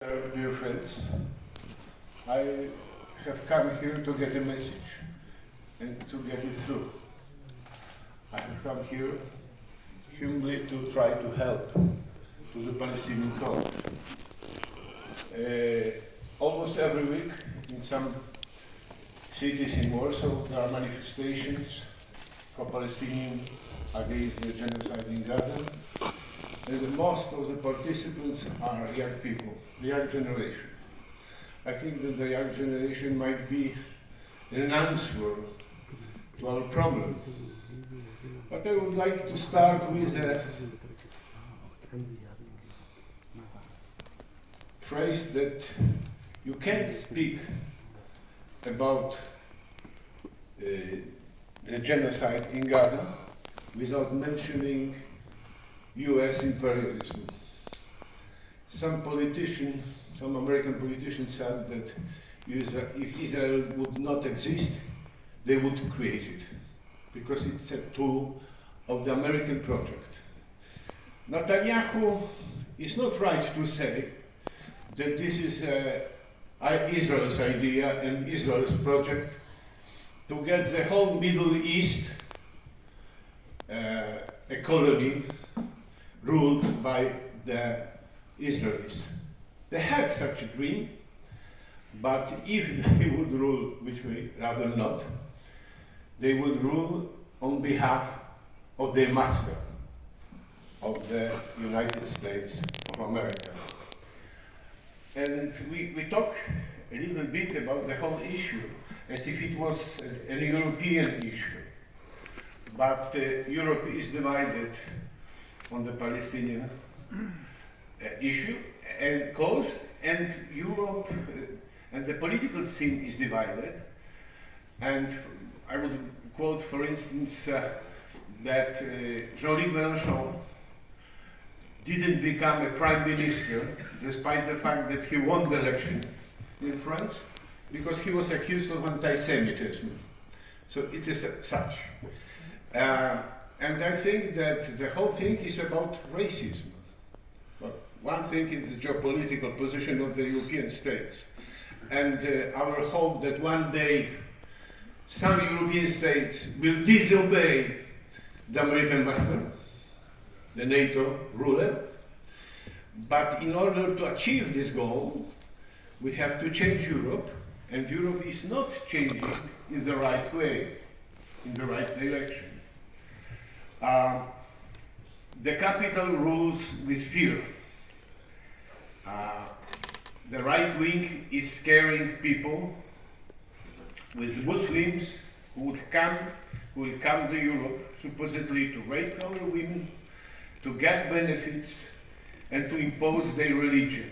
Dear friends, I have come here to get a message and to get it through. I have come here humbly to try to help to the Palestinian cause. Almost every week in some cities in Warsaw there are manifestations for Palestinians against the genocide in Gaza. And most of the participants are young people, the young generation. I think that the young generation might be an answer to our problem. But I would like to start with a phrase that you can't speak about the genocide in Gaza without mentioning US imperialism. Some American politicians said that if Israel would not exist, they would create it, because it's a tool of the American project. Netanyahu is not right to say that this is Israel's idea and Israel's project to get the whole Middle East a colony ruled by the Israelis. They have such a dream, but if they would rule, which we rather not, they would rule on behalf of their master, of the United States of America. And we talk a little bit about the whole issue as if it was an European issue. But Europe is divided on the Palestinian issue and cause, and Europe and the political scene is divided. And I would quote, for instance, that Jean-Luc Mélenchon didn't become a prime minister despite the fact that he won the election in France, because he was accused of anti-Semitism. So it is such. And I think that the whole thing is about racism. But one thing is the geopolitical position of the European states, and our hope that one day some European states will disobey the American master, the NATO ruler. But in order to achieve this goal, we have to change Europe, and Europe is not changing in the right way, in the right direction. The capital rules with fear. The right wing is scaring people with Muslims who will come to Europe supposedly to rape our women, to get benefits, and to impose their religion.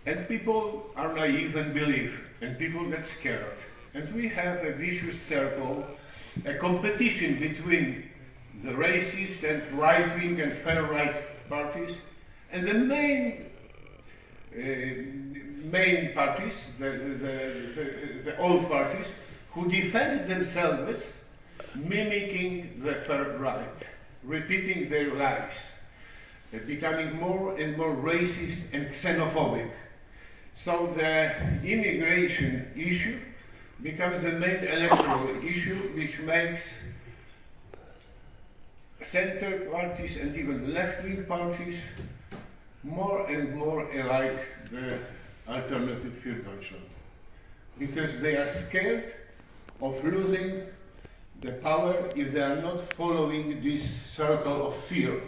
And people are naive and believe, and people get scared. And we have a vicious circle, a competition between the racist and right-wing and far-right parties, and the main parties, the old parties, who defend themselves, mimicking the far-right, repeating their lies, becoming more and more racist and xenophobic. So the immigration issue becomes the main electoral issue, which makes center parties and even left-wing parties more and more alike the Alternative für Deutschland, because they are scared of losing the power if they are not following this circle of fear.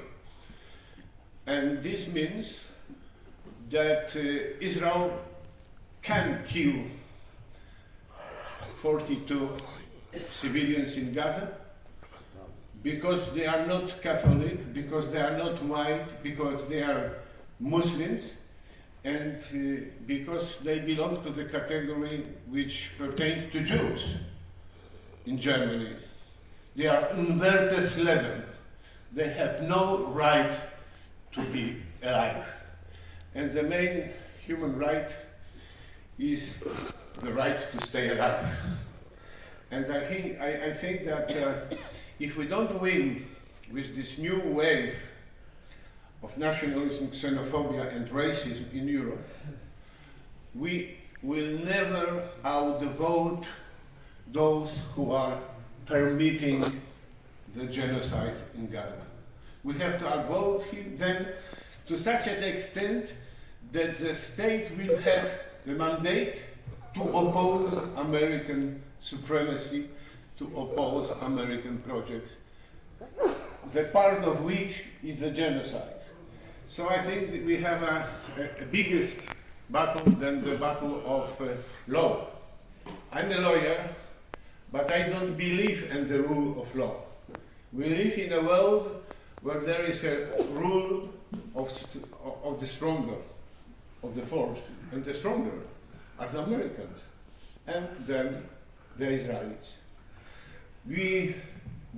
And this means that Israel can kill 42 civilians in Gaza, because they are not Catholic, because they are not white, because they are Muslims, and because they belong to the category which pertains to Jews in Germany. They are unwertes Leben. They have no right to be alive. And the main human right is the right to stay alive. And I think that if we don't win with this new wave of nationalism, xenophobia and racism in Europe, we will never outvote those who are permitting the genocide in Gaza. We have to outvote them to such an extent that the state will have the mandate to oppose American supremacy, to oppose American projects, the part of which is the genocide. So I think that we have a biggest battle than the battle of law. I'm a lawyer, but I don't believe in the rule of law. We live in a world where there is a rule of the stronger, of the force, and the stronger are the Americans, and then the Israelis. We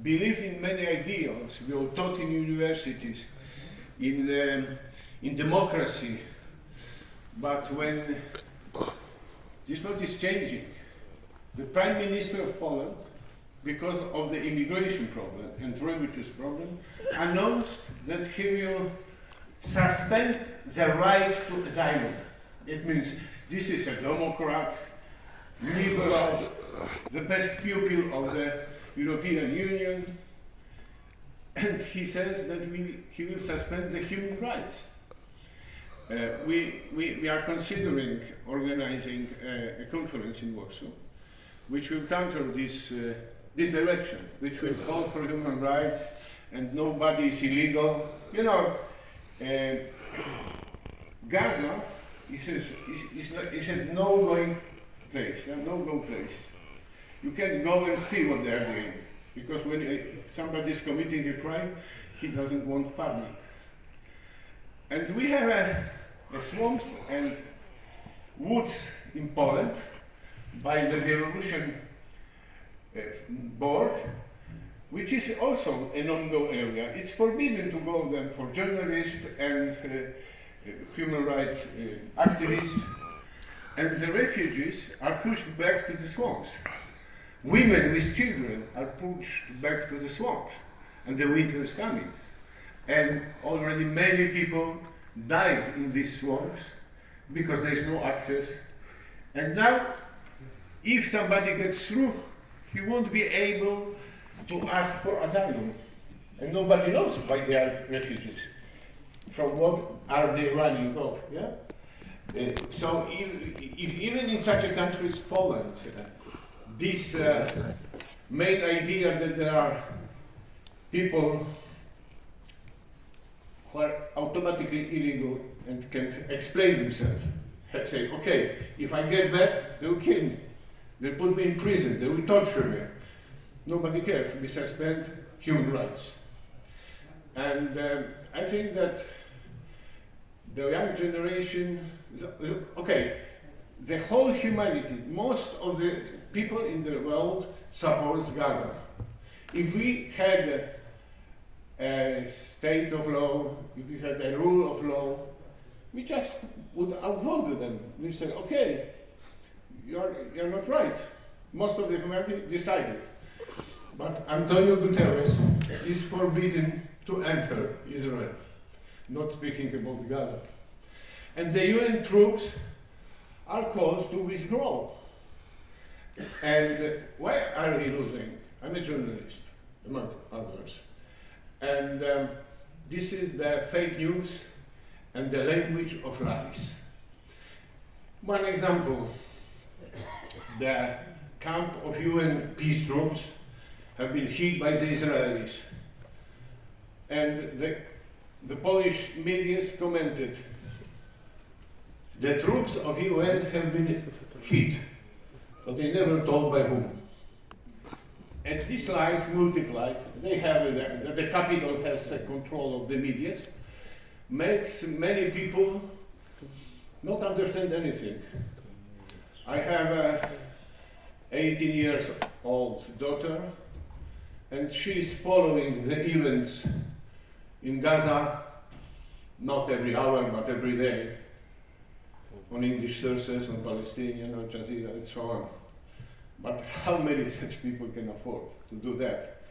believe in many ideals. We are taught in universities, in democracy, but when this world is changing, the Prime Minister of Poland, because of the immigration problem and refugees problem, announced that he will suspend the right to asylum. It means this is a Democrat, liberal, the best pupil of the European Union, and he says that he will suspend the human rights. We are considering organizing a conference in Warsaw, which will counter this direction, which will call for human rights and nobody is illegal. You know, Gaza is a no-going place, a no-go place. You can go and see what they are doing, because when somebody is committing a crime, he doesn't want public. And we have a swamps and woods in Poland by the Belarusian board, which is also a non-go area. It's forbidden to go there for journalists and human rights activists, and the refugees are pushed back to the swamps. Women with children are pushed back to the swamps, and the winter is coming. And already many people died in these swamps because there is no access. And now, if somebody gets through, he won't be able to ask for asylum. And nobody knows why they are refugees. From what are they running off? Yeah? So if even in such a country as Poland, this main idea that there are people who are automatically illegal and can explain themselves, say, okay, if I get back, they will kill me, they'll put me in prison, they will torture me. Nobody cares. We suspend human rights. And I think that the young generation, okay, the whole humanity, most of the people in the world supports Gaza. If we had a state of law, if we had a rule of law, we just would outvote them. We say, okay, you're not right. Most of the humanity decided. But Antonio Guterres is forbidden to enter Israel, not speaking about Gaza. And the UN troops are called to withdraw. And why are we losing? I'm a journalist, among others. And this is the fake news and the language of lies. One example, the camp of UN peace troops have been hit by the Israelis. And the Polish media commented, the troops of UN have been hit, but they never told by whom. And these lies multiplied, they have the capital has control of the media, makes many people not understand anything. I have a 18 years old daughter, and she is following the events in Gaza, not every hour, but every day, on English sources, on Palestinian, on Jazeera, and so on. But how many such people can afford to do that?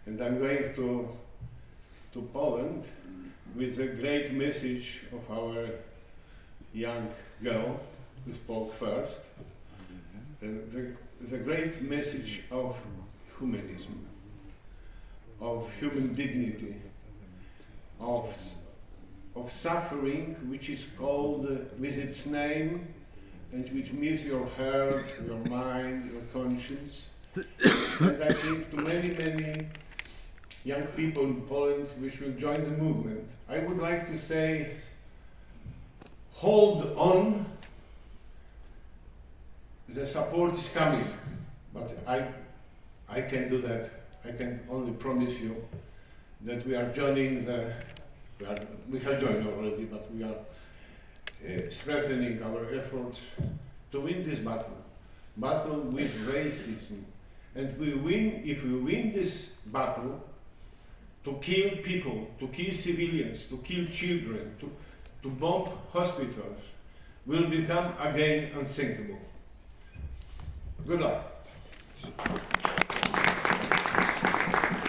And I'm going to to Poland with a great message of our young girl who spoke first, the great message of humanism, of human dignity, of suffering, which is called with its name and which moves your heart, your mind, your conscience. And I think to many, many young people in Poland which will join the movement, I would like to say, hold on, the support is coming, but I can do that. I can only promise you that we are joining we have joined already, but we are strengthening our efforts to win this battle with racism. And we win, if we win this battle, to kill people, to kill civilians, to kill children, to bomb hospitals, will become again unthinkable. Good luck.